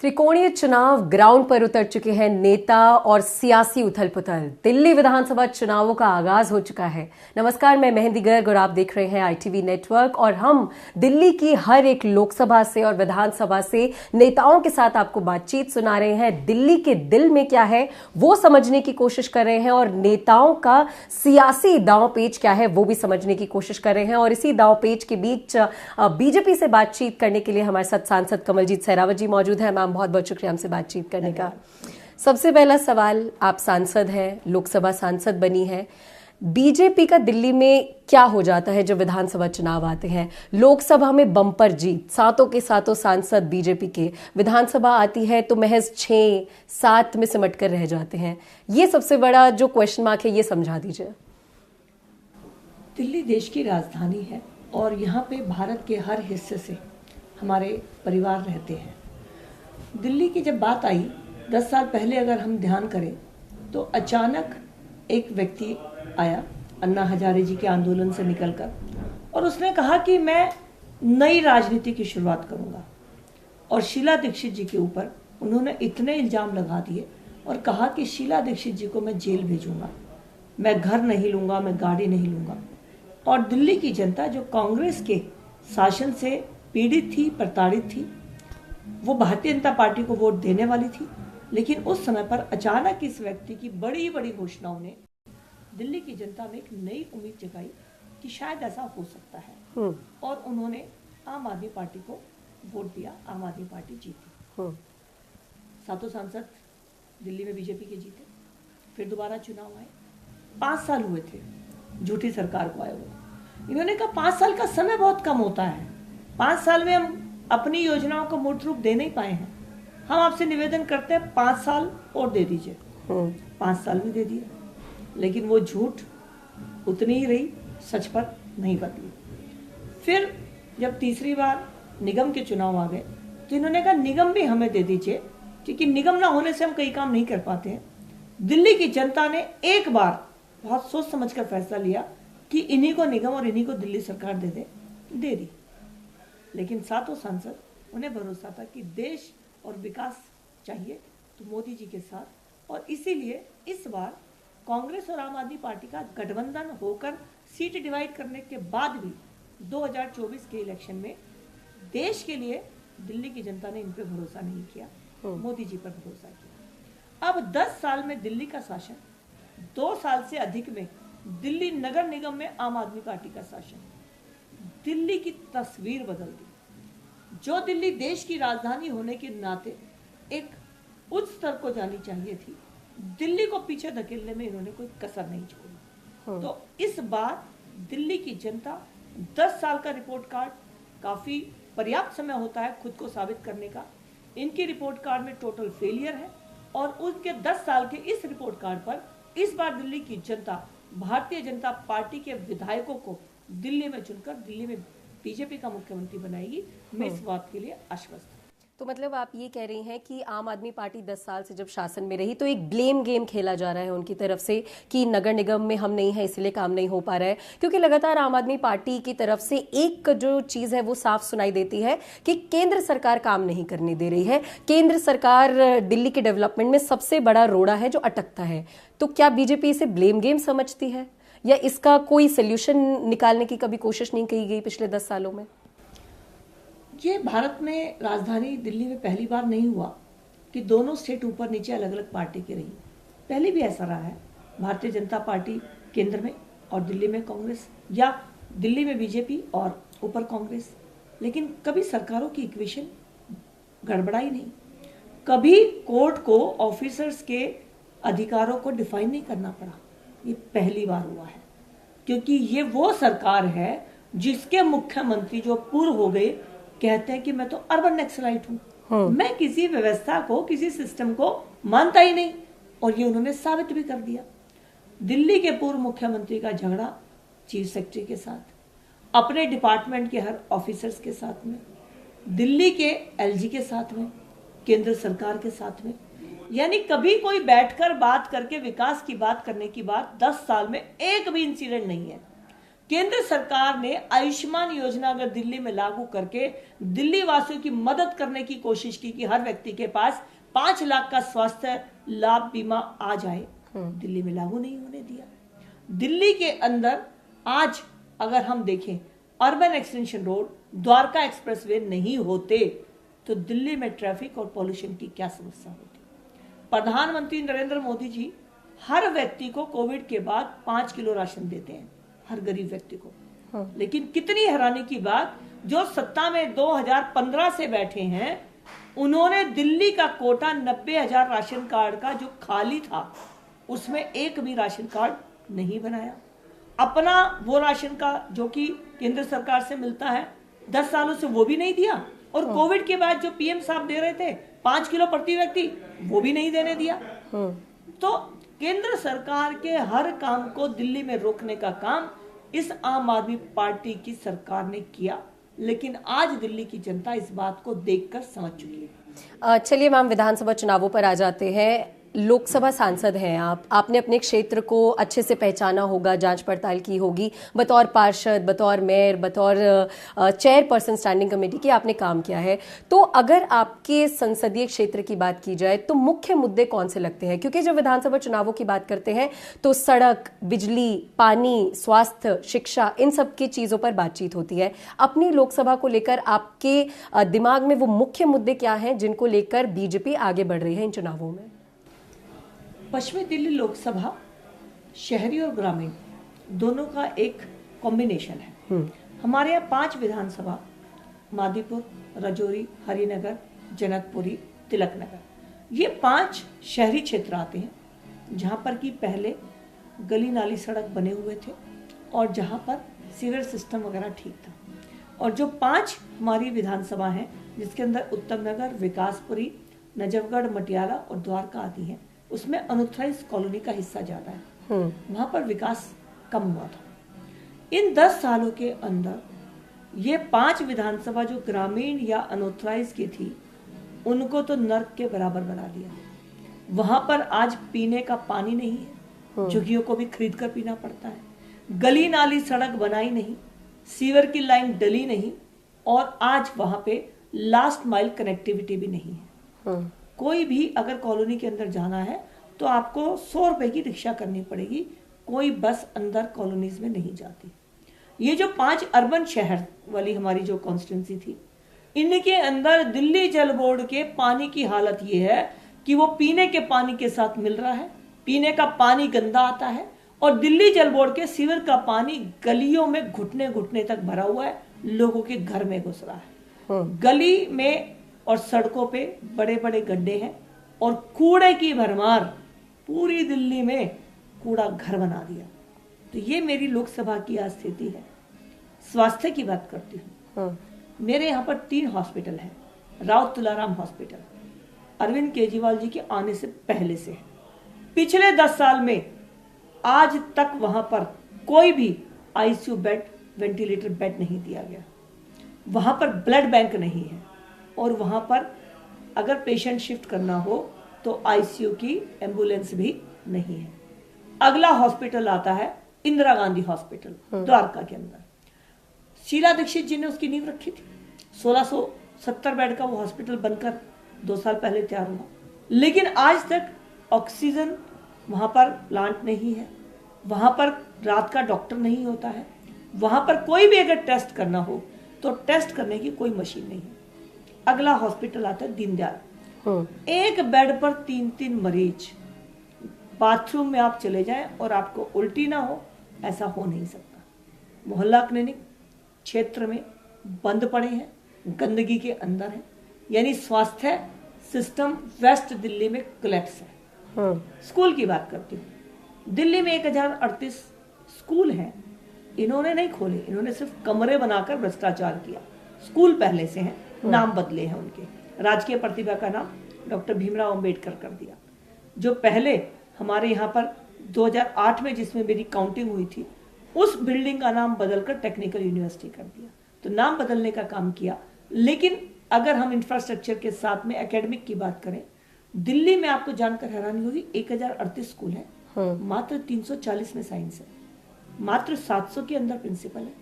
त्रिकोणीय चुनाव ग्राउंड पर उतर चुके हैं नेता और सियासी उथल पुथल। दिल्ली विधानसभा चुनावों का आगाज हो चुका है। नमस्कार, मैं मेहंदी गर्ग और आप देख रहे हैं ITV नेटवर्क और हम दिल्ली की हर एक लोकसभा से और विधानसभा से नेताओं के साथ आपको बातचीत सुना रहे हैं। दिल्ली के दिल में क्या है वो समझने की कोशिश कर रहे हैं और नेताओं का सियासी दांव-पेच क्या है वो भी समझने की कोशिश कर रहे हैं। और इसी दांव-पेच के बीच बीजेपी से बातचीत करने के लिए हमारे साथ सांसद कमलजीत सहरावत जी मौजूद है। बहुत बहुत शुक्रिया हमसे बातचीत करने का। सबसे पहला सवाल, आप सांसद हैं, लोकसभा सांसद बनी है, बीजेपी का दिल्ली में क्या हो जाता है जब विधानसभा चुनाव आते हैं? लोकसभा में बम्पर जीत, सातों के सातों सांसद बीजेपी के, विधानसभा आती है तो महज 6-7 में सिमट कर रह जाते हैं। ये सबसे बड़ा जो क्वेश्चन मार्क है ये समझा दीजिए। दिल्ली देश की राजधानी है और यहाँ पे भारत के हर हिस्से से हमारे परिवार रहते हैं। दिल्ली की जब बात आई 10 साल पहले अगर हम ध्यान करें तो अचानक एक व्यक्ति आया अन्ना हजारे जी के आंदोलन से निकलकर और उसने कहा कि मैं नई राजनीति की शुरुआत करूंगा। और शीला दीक्षित जी के ऊपर उन्होंने इतने इल्जाम लगा दिए और कहा कि शीला दीक्षित जी को मैं जेल भेजूंगा, मैं घर नहीं लूंगा, मैं गाड़ी नहीं लूंगा। और दिल्ली की जनता जो कांग्रेस के शासन से पीड़ित थी, प्रताड़ित थी, वो भारतीय जनता पार्टी को वोट देने वाली थी। लेकिन उस समय पर अचानक इस व्यक्ति की बड़ी बड़ी घोषणाओं ने दिल्ली की जनता में एक नई उम्मीद जगाई कि शायद ऐसा हो सकता है। और उन्होंने आम आदमी पार्टी को वोट दिया, आम आदमी पार्टी जीती। सातों सांसद दिल्ली में बीजेपी के जीते। फिर दोबारा चुनाव आए, 5 साल हुए थे झूठी सरकार को आए हुए। इन्होंने कहा 5 साल का समय बहुत कम होता है, 5 साल में हम अपनी योजनाओं को मूर्त रूप दे नहीं पाए हैं, हम आपसे निवेदन करते हैं 5 साल और दे दीजिए। 5 साल भी दे दिए, लेकिन वो झूठ उतनी ही रही, सच पर नहीं बदली। फिर जब तीसरी बार निगम के चुनाव आ गए तो इन्होंने कहा निगम भी हमें दे दीजिए, क्योंकि निगम ना होने से हम कई काम नहीं कर पाते हैं। दिल्ली की जनता ने एक बार बहुत सोच समझ कर फैसला लिया कि इन्हीं को निगम और इन्हीं को दिल्ली सरकार दे दी। लेकिन सातों सांसद, उन्हें भरोसा था कि देश और विकास चाहिए तो मोदी जी के साथ। और इसीलिए इस बार कांग्रेस और आम आदमी पार्टी का गठबंधन होकर सीट डिवाइड करने के बाद भी 2024 के इलेक्शन में देश के लिए दिल्ली की जनता ने इन पे भरोसा नहीं किया, मोदी जी पर भरोसा किया। अब 10 साल में दिल्ली का शासन, 2 साल से अधिक में दिल्ली नगर निगम में आम आदमी पार्टी का शासन, दिल्ली की तस्वीर बदल दी। जो दिल्ली देश की राजधानी होने के नाते एक उच्च स्तर को जानी चाहिए थी, दिल्ली को पीछे धकेलने में इन्होंने कोई कसर नहीं छोड़ी। तो इस बार दिल्ली की जनता, 10 साल का रिपोर्ट कार्ड काफी पर्याप्त समय होता है खुद को साबित करने का। इनकी रिपोर्ट कार्ड में टोटल फेलियर है और उनके 10 साल के इस रिपोर्ट कार्ड पर इस बार दिल्ली की जनता भारतीय जनता पार्टी के विधायकों को दिल्ली में चुनकर दिल्ली में बीजेपी का मुख्यमंत्री बनाएगी। मैं इस बात के लिए आश्वस्त हूं। तो मतलब आप ये कह रही हैं कि आम आदमी पार्टी 10 साल से जब शासन में रही तो एक ब्लेम गेम खेला जा रहा है उनकी तरफ से कि नगर निगम में हम नहीं है इसलिए काम नहीं हो पा रहा है, क्योंकि लगातार आम आदमी पार्टी की तरफ से एक जो चीज है वो साफ सुनाई देती है कि केंद्र सरकार काम नहीं करने दे रही है। केंद्र सरकार दिल्ली के डेवलपमेंट में सबसे बड़ा रोड़ा है जो अटकता है। तो क्या बीजेपी इसे ब्लेम गेम समझती है या इसका कोई सोल्यूशन निकालने की कभी कोशिश नहीं की गई पिछले 10 सालों में? ये भारत में राजधानी दिल्ली में पहली बार नहीं हुआ कि दोनों स्टेट ऊपर नीचे अलग अलग पार्टी की रही। पहले भी ऐसा रहा है, भारतीय जनता पार्टी केंद्र में और दिल्ली में कांग्रेस, या दिल्ली में बीजेपी और ऊपर कांग्रेस। लेकिन कभी सरकारों की इक्वेशन गड़बड़ाई नहीं, कभी कोर्ट को ऑफिसर्स के अधिकारों को डिफाइन नहीं करना पड़ा। ये पहली बार हुआ है, क्योंकि ये वो सरकार है जिसके मुख्यमंत्री जो पूर्व हो गए कहते हैं कि मैं तो अर्बन नक्सलाइट हूं, मैं किसी व्यवस्था को, किसी सिस्टम को मानता ही नहीं। और ये उन्होंने साबित भी कर दिया। दिल्ली के पूर्व मुख्यमंत्री का झगड़ा चीफ सेक्रेटरी के साथ, अपने डिपार्टमेंट के हर ऑफिसर्स के साथ में, दिल्ली के LG के साथ में, केंद्र सरकार के साथ में। यानी कभी कोई बैठकर बात करके विकास की बात करने की बात 10 साल में एक भी इंसिडेंट नहीं है। केंद्र सरकार ने आयुष्मान योजना अगर दिल्ली में लागू करके दिल्ली वासियों की मदद करने की कोशिश की कि हर व्यक्ति के पास 5 लाख का स्वास्थ्य लाभ बीमा आ जाए, दिल्ली में लागू नहीं होने दिया। दिल्ली के अंदर आज अगर हम देखें urban extension road, Dwarka expressway नहीं होते तो दिल्ली में ट्रैफिक और पॉल्यूशन की क्या समस्या होती। प्रधानमंत्री नरेंद्र मोदी जी हर व्यक्ति को कोविड के बाद 5 किलो राशन देते हैं, हर गरीब व्यक्ति को। लेकिन कितनी हैरानी की बात, जो सत्ता में 2015 से बैठे हैं उन्होंने दिल्ली का कोटा 90,000 राशन कार्ड का जो खाली था उसमें एक भी राशन कार्ड नहीं बनाया। अपना वो राशन का जो कि केंद्र सरकार से मिलता है 10 सालों से वो भी नहीं दिया, और कोविड के बाद जो पीएम साहब दे रहे थे 5 किलो प्रति व्यक्ति, वो भी नहीं देने दिया। तो केंद्र सरकार के हर काम को दिल्ली में रोकने का काम इस आम आदमी पार्टी की सरकार ने किया, लेकिन आज दिल्ली की जनता इस बात को देखकर समझ चुकी है। चलिए मैम, विधानसभा चुनावों पर आ जाते हैं। लोकसभा सांसद हैं आपने अपने क्षेत्र को अच्छे से पहचाना होगा, जांच पड़ताल की होगी, बतौर पार्षद, बतौर मेयर, बतौर चेयरपर्सन स्टैंडिंग कमेटी की आपने काम किया है। तो अगर आपके संसदीय क्षेत्र की बात की जाए तो मुख्य मुद्दे कौन से लगते हैं? क्योंकि जब विधानसभा चुनावों की बात करते हैं तो सड़क, बिजली, पानी, स्वास्थ्य, शिक्षा, इन सब की चीजों पर बातचीत होती है। अपनी लोकसभा को लेकर आपके दिमाग में वो मुख्य मुद्दे क्या हैं जिनको लेकर बीजेपी आगे बढ़ रही है इन चुनावों में? पश्चिमी दिल्ली लोकसभा शहरी और ग्रामीण दोनों का एक कॉम्बिनेशन है। हमारे यहाँ 5 विधानसभा, मादीपुर, राजौरी, हरिनगर, जनकपुरी, तिलक नगर, ये 5 शहरी क्षेत्र आते हैं जहाँ पर कि पहले गली नाली सड़क बने हुए थे और जहाँ पर सीवर सिस्टम वगैरह ठीक था। और जो 5 हमारी विधानसभा हैं जिसके अंदर उत्तम नगर, विकासपुरी, नजफगढ़, मटियाला और द्वारका आदि हैं, उसमें अनऑथराइज्ड कॉलोनी का हिस्सा ज्यादा है। वहां पर विकास कम हुआ था। इन 10 सालों के अंदर ये 5 विधानसभा जो ग्रामीण या अनऑथराइज्ड की थी उनको तो नर्क के बराबर बना दिया। वहां पर आज पीने का पानी नहीं है, झुग्गियों को भी खरीद कर पीना पड़ता है। गली नाली सड़क बनाई नहीं, सीवर की लाइन डली नहीं, और आज वहां पे लास्ट माइल कनेक्टिविटी भी नहीं है। कोई भी अगर कॉलोनी के अंदर जाना है तो आपको 100 रुपए की रिक्शा करनी पड़ेगी, कोई बस अंदर कॉलोनीज में नहीं जाती। ये जो 5 अर्बन शहर वाली हमारी जो कॉन्स्टिट्यूंसी थी, इनके अंदर दिल्ली जल बोर्ड के पानी की हालत ये है कि वो पीने के पानी के साथ मिल रहा है, पीने का पानी गंदा आता है, और दिल्ली जल बोर्ड के सीवर का पानी गलियों में घुटने घुटने तक भरा हुआ है, लोगों के घर में घुस रहा है। गली में और सड़कों पे बड़े बड़े गड्ढे हैं और कूड़े की भरमार, पूरी दिल्ली में कूड़ा घर बना दिया। तो ये मेरी लोकसभा की आज स्थिति है। स्वास्थ्य की बात करती हूँ, मेरे यहाँ पर 3 हॉस्पिटल हैं। राव तुलाराम हॉस्पिटल अरविंद केजरीवाल जी के आने से पहले से है। पिछले 10 साल में आज तक वहां पर कोई भी आईसीयू बेड, वेंटिलेटर बेड नहीं दिया गया। वहां पर ब्लड बैंक नहीं है, और वहां पर अगर पेशेंट शिफ्ट करना हो तो आईसीयू की एम्बुलेंस भी नहीं है। अगला हॉस्पिटल आता है इंदिरा गांधी हॉस्पिटल द्वारका के अंदर। शीला दीक्षित जी ने उसकी नींव रखी थी। 1670 बेड का वो हॉस्पिटल बनकर 2 साल पहले तैयार हुआ, लेकिन आज तक ऑक्सीजन वहां पर प्लांट नहीं है, वहां पर रात का डॉक्टर नहीं होता है, वहां पर कोई भी अगर टेस्ट करना हो तो टेस्ट करने की कोई मशीन नहीं है। अगला हॉस्पिटल आता है दीनदयाल, एक बेड पर 3-3 मरीज। बाथरूम में आप चले जाएं और आपको उल्टी ना हो, ऐसा हो नहीं सकता। मोहल्ला क्लिनिक क्षेत्र में बंद पड़े हैं, गंदगी के अंदर है, यानी स्वास्थ्य सिस्टम वेस्ट दिल्ली में कोलैप्स है। स्कूल की बात करती हूँ, दिल्ली में 1038 स्कूल हैं, इन्होंने नहीं खोले, इन्होंने सिर्फ कमरे बनाकर भ्रष्टाचार किया। स्कूल पहले से हैं, नाम बदले हैं उनके, राजकीय प्रतिभा का नाम डॉक्टर भीमराव अंबेडकर कर दिया। जो पहले हमारे यहाँ पर 2008 में जिसमें मेरी काउंटिंग हुई थी, उस बिल्डिंग का नाम बदलकर टेक्निकल यूनिवर्सिटी कर दिया। तो नाम बदलने का काम किया, लेकिन अगर हम इंफ्रास्ट्रक्चर के साथ में एकेडमिक की बात करें, दिल्ली में आपको जानकर हैरानी होगी 1038 स्कूल है, मात्र 340 में साइंस है। मात्र 700 के अंदर प्रिंसिपल है,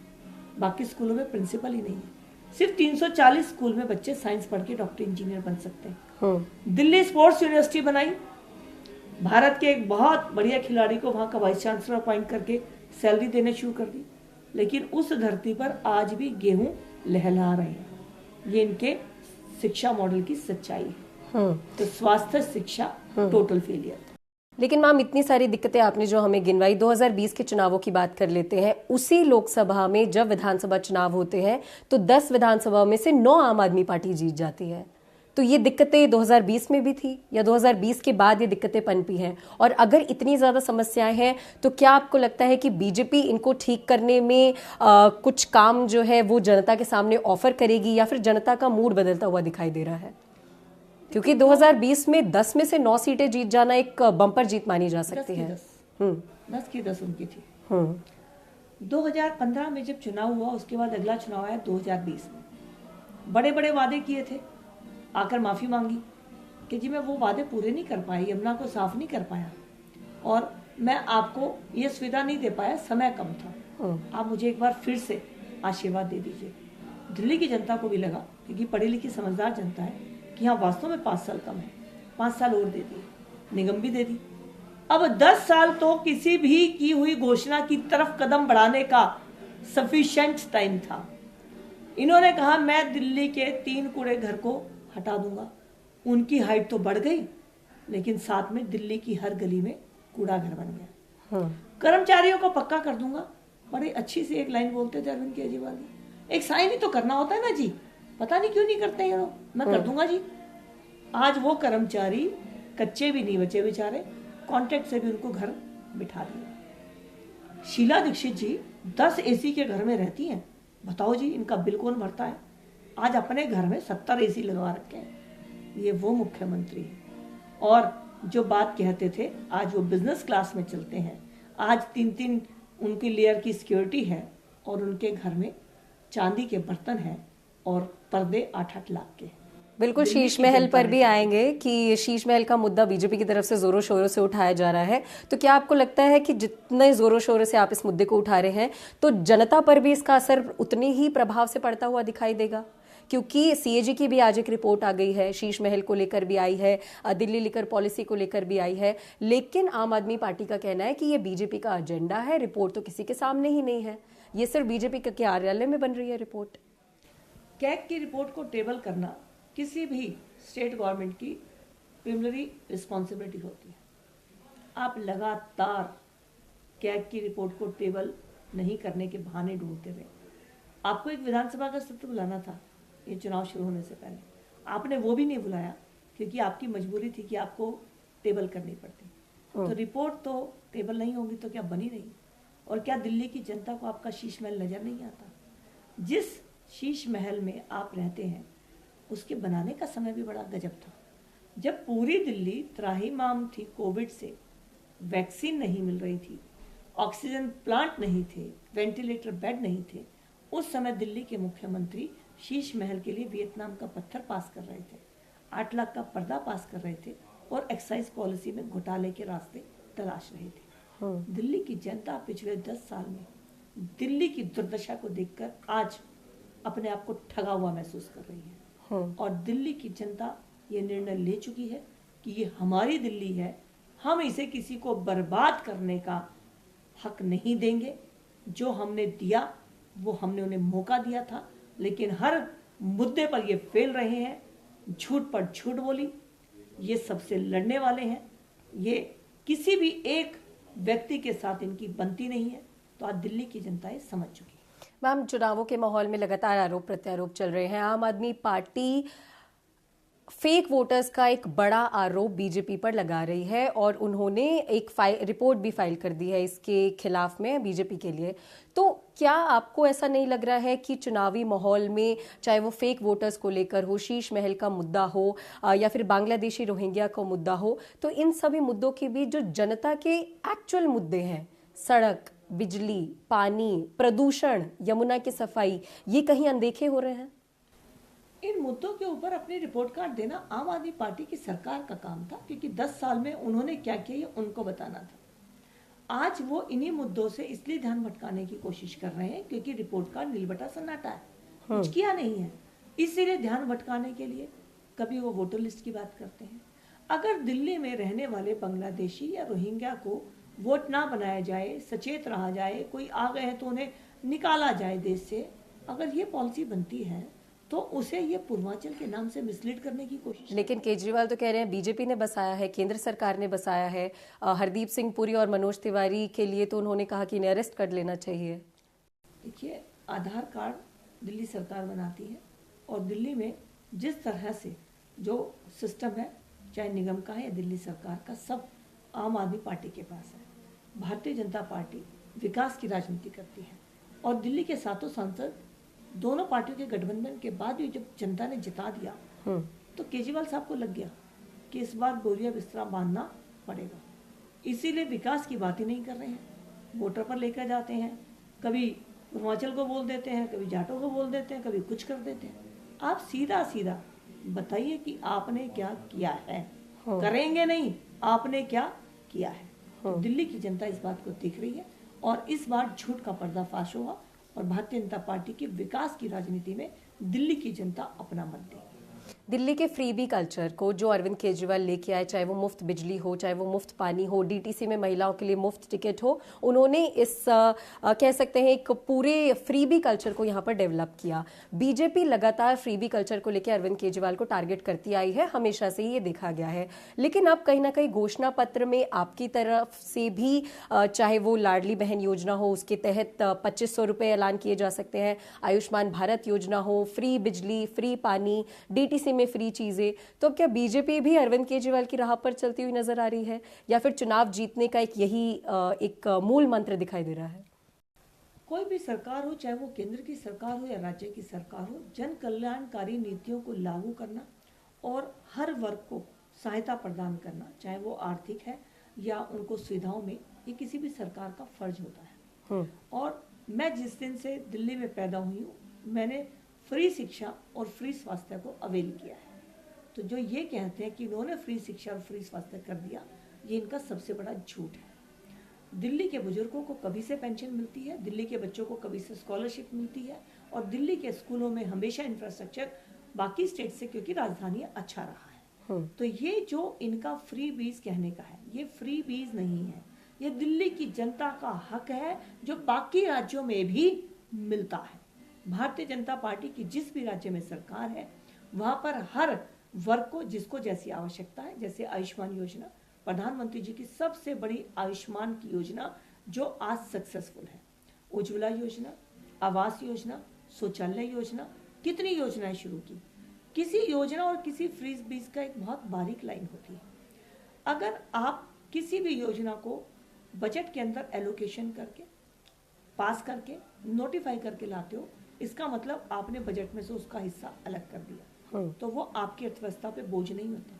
बाकी स्कूलों में प्रिंसिपल ही नहीं है। सिर्फ 340 स्कूल में बच्चे साइंस पढ़ के डॉक्टर इंजीनियर बन सकते हैं। दिल्ली स्पोर्ट्स यूनिवर्सिटी बनाई, भारत के एक बहुत बढ़िया खिलाड़ी को वहां का वाइस चांसलर अपॉइंट करके सैलरी देने शुरू कर दी। लेकिन उस धरती पर आज भी गेहूं लहला रहे हैं। ये इनके शिक्षा मॉडल की सच्चाई है। तो स्वास्थ्य शिक्षा टोटल फेलियर। लेकिन मैम, इतनी सारी दिक्कतें आपने जो हमें गिनवाई, 2020 के चुनावों की बात कर लेते हैं। उसी लोकसभा में जब विधानसभा चुनाव होते हैं तो 10 विधानसभा में से 9 आम आदमी पार्टी जीत जाती है। तो ये दिक्कतें 2020 में भी थी या 2020 के बाद ये दिक्कतें पनपी हैं? और अगर इतनी ज्यादा समस्याएं हैं तो क्या आपको लगता है कि बीजेपी इनको ठीक करने में कुछ काम जो है वो जनता के सामने ऑफर करेगी, या फिर जनता का मूड बदलता हुआ दिखाई दे रहा है? क्योंकि 2020 में 10 में से 9 सीटें जीत जाना एक बम्पर जीत मानी जा सकती है। 10 की 10 उनकी थी। 2015 में जब चुनाव हुआ, उसके बाद अगला चुनाव आया 2020 में। बड़े बड़े वादे किए थे, आकर माफी मांगी कि जी मैं वो वादे पूरे नहीं कर पाई, यमुना को साफ नहीं कर पाया और मैं आपको ये सुविधा नहीं दे पाया, समय कम था, आप मुझे एक बार फिर से आशीर्वाद दे दीजिए। दिल्ली की जनता को भी लगा, क्योंकि पढ़ी लिखी समझदार जनता है, कि हाँ वास्तव में 5 साल कम है, 5 साल और दे दिए, निगम भी दे दी। अब 10 साल तो किसी भी की हुई घोषणा की तरफ कदम बढ़ाने का सफिशिएंट टाइम था। इन्होंने कहा मैं दिल्ली के 3 कूड़े घर को हटा दूंगा। उनकी हाइट तो बढ़ गई, लेकिन साथ में दिल्ली की हर गली में कूड़ा घर बन गया। कर्मचारियों को पक्का कर दूंगा। बड़ी अच्छी सी एक लाइन बोलते थे अरविंद केजरीवाल जी, एक साइन ही तो करना होता है ना जी, पता नहीं क्यों नहीं करते ये लोग, मैं कर दूंगा जी। आज वो कर्मचारी कच्चे भी नहीं बचे बेचारे, कॉन्ट्रैक्ट से भी उनको घर बिठा दिया। शीला दीक्षित जी 10 एसी के घर में रहती हैं, बताओ जी इनका बिल कौन भरता है? आज अपने घर में 70 एसी लगवा रखे हैं। ये वो मुख्यमंत्री है। और जो बात कहते थे, आज वो बिजनेस क्लास में चलते हैं। आज 3-3 उनकी लेयर की सिक्योरिटी है और उनके घर में चांदी के बर्तन हैं और पर्दे 8-8 लाख के। बिल्कुल, शीश महल पर भी आएंगे कि शीश महल का मुद्दा बीजेपी की तरफ से जोरों शोरों से उठाया जा रहा है। तो क्या आपको लगता है कि जितने जोरों शोरों से आप इस मुद्दे को उठा रहे हैं तो जनता पर भी इसका असर उतनी ही प्रभाव से पड़ता हुआ दिखाई देगा? क्योंकि सीएजी की भी आज एक रिपोर्ट आ गई है, शीश महल को लेकर भी आई है, दिल्ली लिकर पॉलिसी को लेकर भी आई है, लेकिन आम आदमी पार्टी का कहना है कि ये बीजेपी का एजेंडा है, रिपोर्ट तो किसी के सामने ही नहीं है, ये सिर्फ बीजेपी के कार्यालय में बन रही है रिपोर्ट। कैग की रिपोर्ट को टेबल करना किसी भी स्टेट गवर्नमेंट की प्राइमरी रिस्पॉन्सिबिलिटी होती है। आप लगातार कैग की रिपोर्ट को टेबल नहीं करने के बहाने ढूंढते रहे। आपको एक विधानसभा का सत्र बुलाना था ये चुनाव शुरू होने से पहले, आपने वो भी नहीं बुलाया क्योंकि आपकी मजबूरी थी कि आपको टेबल करनी पड़ती। तो रिपोर्ट तो टेबल नहीं होगी तो क्या बनी नहीं? और क्या दिल्ली की जनता को आपका शीश महल नजर नहीं आता? जिस शीश महल में आप रहते हैं उसके बनाने का समय भी बड़ा गजब था। जब पूरी दिल्ली त्राहिमाम थी कोविड से, वैक्सीन नहीं मिल रही थी, ऑक्सीजन प्लांट नहीं थे, वेंटिलेटर बेड नहीं थे, उस समय दिल्ली के मुख्यमंत्री शीश महल के लिए वियतनाम का पत्थर पास कर रहे थे, 8 लाख का पर्दा पास कर रहे थे और एक्साइज पॉलिसी में घोटाले के रास्ते तलाश रहे थे। दिल्ली की जनता पिछले 10 साल में दिल्ली की दुर्दशा को देखकर आज अपने आप को ठगा हुआ महसूस कर रही है। और दिल्ली की जनता ये निर्णय ले चुकी है कि ये हमारी दिल्ली है, हम इसे किसी को बर्बाद करने का हक नहीं देंगे। जो हमने दिया वो हमने उन्हें मौका दिया था, लेकिन हर मुद्दे पर ये फेल रहे हैं, झूठ पर झूठ बोली, ये सबसे लड़ने वाले हैं, ये किसी भी एक व्यक्ति के साथ इनकी बनती नहीं है। तो आज दिल्ली की जनता ये समझ चुकी है। मैम, चुनावों के माहौल में लगातार आरोप प्रत्यारोप चल रहे हैं। आम आदमी पार्टी फेक वोटर्स का एक बड़ा आरोप बीजेपी पर लगा रही है और उन्होंने एक रिपोर्ट भी फाइल कर दी है इसके खिलाफ में बीजेपी के लिए। तो क्या आपको ऐसा नहीं लग रहा है कि चुनावी माहौल में, चाहे वो फेक वोटर्स को लेकर हो, शीश महल का मुद्दा हो या फिर बांग्लादेशी रोहिंग्या का मुद्दा हो, तो इन सभी मुद्दों के बीच जो जनता के एक्चुअल मुद्दे हैं, सड़क, बिजली, पानी, प्रदूषण, यमुना की सफाई, ये कहीं अनदेखे हो रहे हैं? इन मुद्दों के ऊपर अपनी रिपोर्ट कार्ड देना आम आदमी पार्टी की सरकार का काम था, क्योंकि 10 साल में उन्होंने क्या किया ये उनको बताना था। आज वो इन्हीं मुद्दों से इसलिए ध्यान भटकाने की कोशिश कर रहे हैं क्योंकि रिपोर्ट कार्ड नीलबटा सन्नाटा है, कुछ किया नहीं है, इसीलिए ध्यान भटकाने के लिए कभी वो वोटर लिस्ट की बात करते हैं। अगर दिल्ली में रहने वाले बांग्लादेशी या रोहिंग्या को वोट ना बनाया जाए, सचेत रहा जाए, कोई आ गए हैं तो उन्हें निकाला जाए देश से, अगर ये पॉलिसी बनती है तो उसे ये पूर्वांचल के नाम से मिसलीड करने की कोशिश। लेकिन केजरीवाल तो कह रहे हैं बीजेपी ने बसाया है, केंद्र सरकार ने बसाया है। हरदीप सिंह पुरी और मनोज तिवारी के लिए तो उन्होंने कहा कि इन्हें अरेस्ट कर लेना चाहिए। देखिए, आधार कार्ड दिल्ली सरकार बनाती है और दिल्ली में जिस तरह से जो सिस्टम है, चाहे निगम का है या दिल्ली सरकार का, सब आम आदमी पार्टी के पास है। भारतीय जनता पार्टी विकास की राजनीति करती है और दिल्ली के सातों सांसद दोनों पार्टियों के गठबंधन के बाद भी जब जनता ने जिता दिया तो केजरीवाल साहब को लग गया कि इस बार बोरिया बिस्तरा बांधना पड़ेगा, इसीलिए विकास की बात ही नहीं कर रहे हैं। वोटर पर लेकर जाते हैं, कभी पूर्वांचल को बोल देते हैं, कभी जाटों को बोल देते हैं, कभी कुछ कर देते हैं। आप सीधा सीधा बताइए कि आपने क्या किया है, करेंगे नहीं, आपने क्या किया है। तो दिल्ली की जनता इस बात को देख रही है और इस बार झूठ का पर्दाफाश हुआ और भारतीय जनता पार्टी की विकास की राजनीति में दिल्ली की जनता अपना मत देगी। दिल्ली के फ्रीबी कल्चर को जो अरविंद केजरीवाल लेके आए, चाहे वो मुफ्त बिजली हो, चाहे वो मुफ्त पानी हो, डीटीसी में महिलाओं के लिए मुफ्त टिकट हो, उन्होंने इस कह सकते हैं एक पूरे फ्रीबी कल्चर को यहाँ पर डेवलप किया। बीजेपी लगातार फ्रीबी कल्चर को लेकर अरविंद केजरीवाल को टारगेट करती आई है, हमेशा से ही ये देखा गया है। लेकिन अब कहीं ना कहीं घोषणा पत्र में आपकी तरफ से भी चाहे वो लाडली बहन योजना हो, उसके तहत 2500 रुपये ऐलान किए जा सकते हैं, आयुष्मान भारत योजना हो, फ्री बिजली, फ्री पानी, डीटीसी में फ्री चीजें, तो अब क्या बीजेपी भी अरविंद केजरीवाल की राह पर चलती हुई नजर आ रही है या फिर चुनाव जीतने का एक मूल मंत्र दिखाई दे रहा है? कोई भी सरकार हो, चाहे वो केंद्र की सरकार हो या राज्य की सरकार हो, जन कल्याणकारी नीतियों को लागू करना और हर वर्ग को सहायता प्रदान करना, चाहे वो आर्थिक है या उनको सुविधाओं में, ये किसी भी सरकार का फर्ज होता है। और मैं जिस दिन से दिल्ली में पैदा हुई हूँ, मैंने फ्री शिक्षा और फ्री स्वास्थ्य को अवेल किया है। तो जो ये कहते हैं कि उन्होंने फ्री शिक्षा और फ्री स्वास्थ्य कर दिया, ये इनका सबसे बड़ा झूठ है। दिल्ली के बुजुर्गों को कभी से पेंशन मिलती है, दिल्ली के बच्चों को कभी से स्कॉलरशिप मिलती है और दिल्ली के स्कूलों में हमेशा इंफ्रास्ट्रक्चर बाकी स्टेट से, क्योंकि राजधानी अच्छा रहा है। तो ये जो इनका फ्री बीज कहने का है, ये फ्री बीज नहीं है, ये दिल्ली की जनता का हक है जो बाकी राज्यों में भी मिलता है। भारतीय जनता पार्टी की जिस भी राज्य में सरकार है, वहां पर हर वर्ग को जिसको जैसी आवश्यकता है, जैसे आयुष्मान योजना, प्रधानमंत्री जी की सबसे बड़ी आयुष्मान की योजना जो आज सक्सेसफुल है, उज्ज्वला योजना, आवास योजना, शौचालय योजना, कितनी योजनाएं शुरू की। किसी योजना और किसी फ्रीज बीज का एक बहुत बारीक लाइन होती है। अगर आप किसी भी योजना को बजट के अंदर एलोकेशन करके, पास करके, नोटिफाई करके लाते हो, इसका मतलब आपने बजट में से उसका हिस्सा अलग कर दिया, तो वो आपकी अर्थव्यवस्था पे बोझ नहीं होता।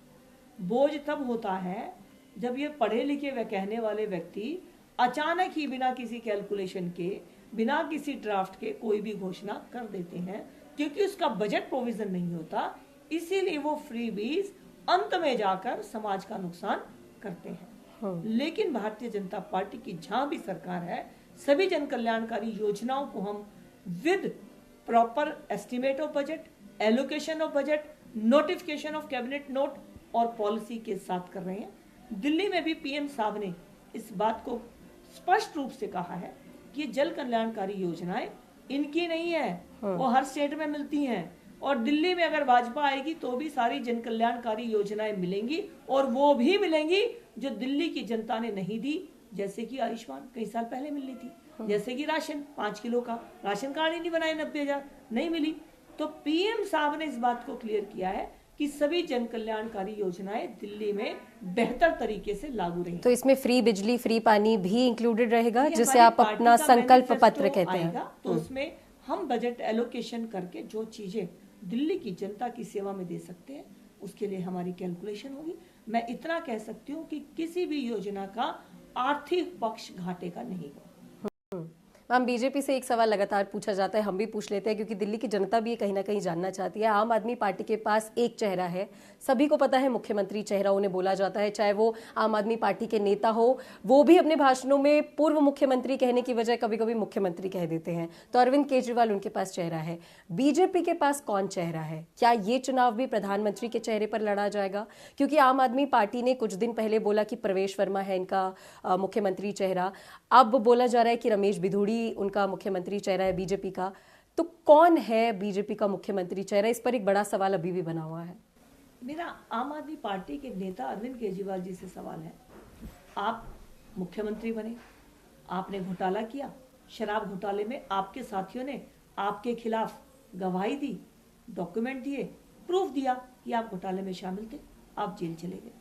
बोझ तब होता है जब ये पढ़े लिखे व कहने वाले व्यक्ति अचानक ही बिना किसी कैलकुलेशन के, बिना किसी ड्राफ्ट के कोई भी घोषणा कर देते हैं, क्योंकि उसका बजट प्रोविजन नहीं होता, इसीलिए वो फ्री बीज अंत में जाकर समाज का नुकसान करते हैं। लेकिन भारतीय जनता पार्टी की जहां भी सरकार है, सभी जन कल्याणकारी योजनाओं को हम with proper estimate of budget, allocation of budget, notification of cabinet note और पॉलिसी के साथ कर रहे हैं। दिल्ली में भी पीएम साहब ने इस बात को स्पष्ट रूप से कहा है कि ये जल कल्याणकारी योजनाएं इनकी नहीं है, वो हर स्टेट में मिलती हैं और दिल्ली में अगर भाजपा आएगी तो भी सारी जन कल्याणकारी योजनाएं मिलेंगी और वो भी मिलेंगी जो दिल्ली की जनता ने नहीं दी, जैसे कि आयुष्मान कई साल पहले मिलनी थी, जैसे कि राशन 5 किलो का राशन कार्ड ही नहीं बनाए, 90,000 नहीं मिली। तो पीएम साहब ने इस बात को क्लियर किया है कि सभी जन कल्याणकारी योजनाएं दिल्ली में बेहतर तरीके से लागू रहेंगी। तो इसमें फ्री बिजली, फ्री पानी भी इंक्लूडेड रहेगा, जिसे आप अपना संकल्प पत्र कहते हैं। तो उसमें हम बजट एलोकेशन करके जो चीजें दिल्ली की जनता की सेवा में दे सकते हैं, उसके लिए हमारी कैलकुलेशन होगी। मैं इतना कह सकती हूँ कि किसी भी योजना का आर्थिक पक्ष घाटे का नहीं होगा। मैम, बीजेपी से एक सवाल लगातार पूछा जाता है, हम भी पूछ लेते हैं क्योंकि दिल्ली की जनता भी ये कहीं ना कहीं जानना चाहती है। आम आदमी पार्टी के पास एक चेहरा है, सभी को पता है, मुख्यमंत्री चेहरा उन्हें बोला जाता है, चाहे वो आम आदमी पार्टी के नेता हो, वो भी अपने भाषणों में पूर्व मुख्यमंत्री कहने की बजाय कभी कभी मुख्यमंत्री कह देते हैं। तो अरविंद केजरीवाल उनके पास चेहरा है, बीजेपी के पास कौन चेहरा है? क्या ये चुनाव भी प्रधानमंत्री के चेहरे पर लड़ा जाएगा? क्योंकि आम आदमी पार्टी ने कुछ दिन पहले बोला कि प्रवेश वर्मा है इनका मुख्यमंत्री चेहरा, अब बोला जा रहा है कि रमेश बिधूड़ी उनका मुख्यमंत्री चेहरा है बीजेपी का। तो कौन है बीजेपी का मुख्यमंत्री चेहरा? इस पर एक बड़ा सवाल अभी भी बना हुआ है। मेरा आम आदमी पार्टी के नेता अरविंद केजरीवाल जी से सवाल है, आप मुख्यमंत्री बने, आपने घोटाला किया, शराब घोटाले में आपके साथियों ने आपके खिलाफ गवाही दी, डॉक्यूमेंट दिए, प्रूफ दिया कि आप घोटाले में शामिल थे, आप जेल चले गए,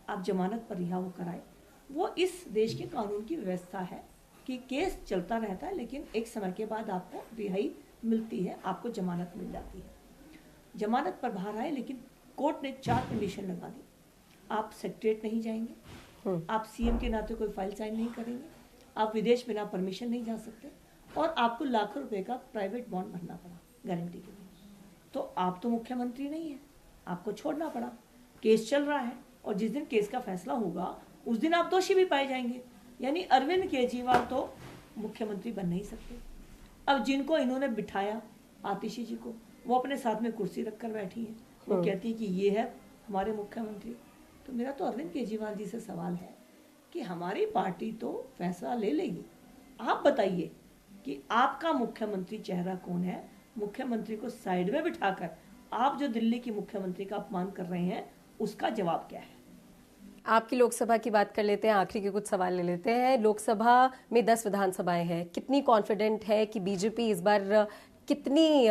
आप जमानत पर रिहा होकर आए। वो इस देश के कानून की व्यवस्था है कि केस चलता रहता है, लेकिन एक समय के बाद आपको रिहाई मिलती है, आपको जमानत मिल जाती है। जमानत पर बाहर आए, लेकिन कोर्ट ने 4 कंडीशन लगा दी। आप सेक्रेटरीट नहीं जाएंगे, आप सीएम के नाते कोई फाइल साइन नहीं करेंगे, आप विदेश बिना परमिशन नहीं जा सकते, और आपको लाखों रुपए का प्राइवेट बॉन्ड भरना पड़ा गारंटी के लिए। तो आप तो मुख्यमंत्री नहीं है, आपको छोड़ना पड़ा। केस चल रहा है और जिस दिन केस का फैसला होगा उस दिन आप दोषी भी पाए जाएंगे। यानी अरविंद केजरीवाल तो मुख्यमंत्री बन नहीं सकते। अब जिनको इन्होंने बिठाया, आतिशी जी को, वो अपने साथ में कुर्सी रखकर बैठी है, वो कहती है कि ये है हमारे मुख्यमंत्री। तो मेरा तो अरविंद केजरीवाल जी से सवाल है कि हमारी पार्टी तो फैसला ले लेगी, आप बताइए कि आपका मुख्यमंत्री चेहरा कौन है? मुख्यमंत्री को साइड में बिठाकर आप जो दिल्ली की मुख्यमंत्री का अपमान कर रहे हैं, उसका जवाब क्या है? आपकी लोकसभा की बात कर लेते हैं, आखिरी के कुछ सवाल ले लेते हैं। लोकसभा में 10 विधानसभाएं हैं, कितनी कॉन्फिडेंट है कि बीजेपी इस बार कितनी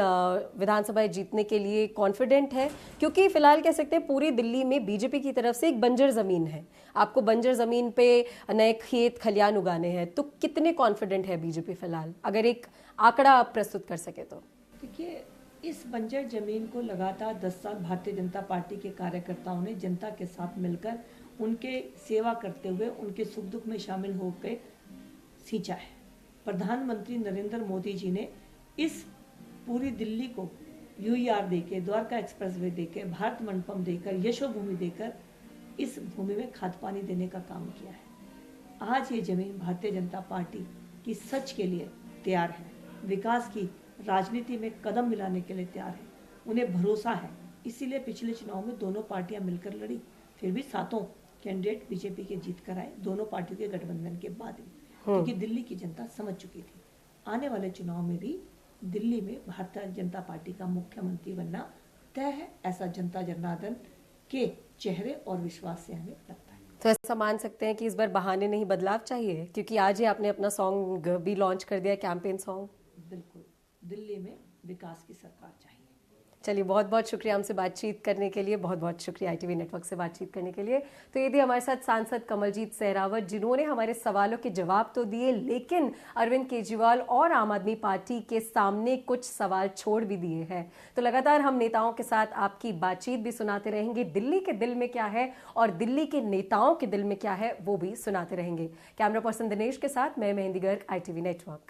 विधानसभाएं जीतने के लिए कॉन्फिडेंट है? क्योंकि फिलहाल कह सकते हैं पूरी दिल्ली में बीजेपी की तरफ से एक बंजर जमीन है, आपको बंजर जमीन पे नए खेत खलियान उगाने हैं। तो कितने कॉन्फिडेंट है बीजेपी फिलहाल, अगर एक आंकड़ा आप प्रस्तुत कर सके तो? देखिए, इस बंजर जमीन को लगातार 10 साल भारतीय जनता पार्टी के कार्यकर्ताओं ने जनता के साथ मिलकर उनके सेवा करते हुए उनके सुख दुख में शामिल होकर सींचा है। प्रधानमंत्री नरेंद्र मोदी जी ने इस पूरी दिल्ली को यूईआर देकर, द्वारका एक्सप्रेसवे देकर, भारत मंडपम देकर, यशोभूमि देकर इस भूमि में खाद पानी देने का काम किया है। आज ये जमीन भारतीय जनता पार्टी की सच के लिए तैयार है, विकास की राजनीति में कदम मिलाने के लिए तैयार है, उन्हें भरोसा है। इसीलिए पिछले चुनाव में दोनों पार्टियां मिलकर लड़ी, फिर भी सातों कैंडिडेट बीजेपी के जीत कर आए, दोनों पार्टियों के गठबंधन के बाद भी, क्योंकि दिल्ली की जनता समझ चुकी थी आने वाले चुनाव में भी दिल्ली में भारतीय जनता पार्टी का मुख्यमंत्री बनना तय है। ऐसा जनता जनार्दन के चेहरे और विश्वास से हमें लगता है। तो ऐसा मान सकते हैं कि इस बार बहाने नहीं, बदलाव चाहिए, क्योंकि आज ही आपने अपना सॉन्ग भी लॉन्च कर दिया, कैंपेन सॉन्ग। बिल्कुल, दिल्ली में विकास की सरकार चाहिए। चलिए, बहुत बहुत शुक्रिया हमसे बातचीत करने के लिए, बहुत बहुत शुक्रिया ITV नेटवर्क से बातचीत करने के लिए। तो ये थी हमारे साथ सांसद कमलजीत सहरावत, जिन्होंने हमारे सवालों के जवाब तो दिए, लेकिन अरविंद केजरीवाल और आम आदमी पार्टी के सामने कुछ सवाल छोड़ भी दिए हैं। तो लगातार हम नेताओं के साथ आपकी बातचीत भी सुनाते रहेंगे, दिल्ली के दिल में क्या है और दिल्ली के नेताओं के दिल में क्या है वो भी सुनाते रहेंगे। कैमरा पर्सन दिनेश के साथ मैं मेहंदी गर्ग, ITV नेटवर्क।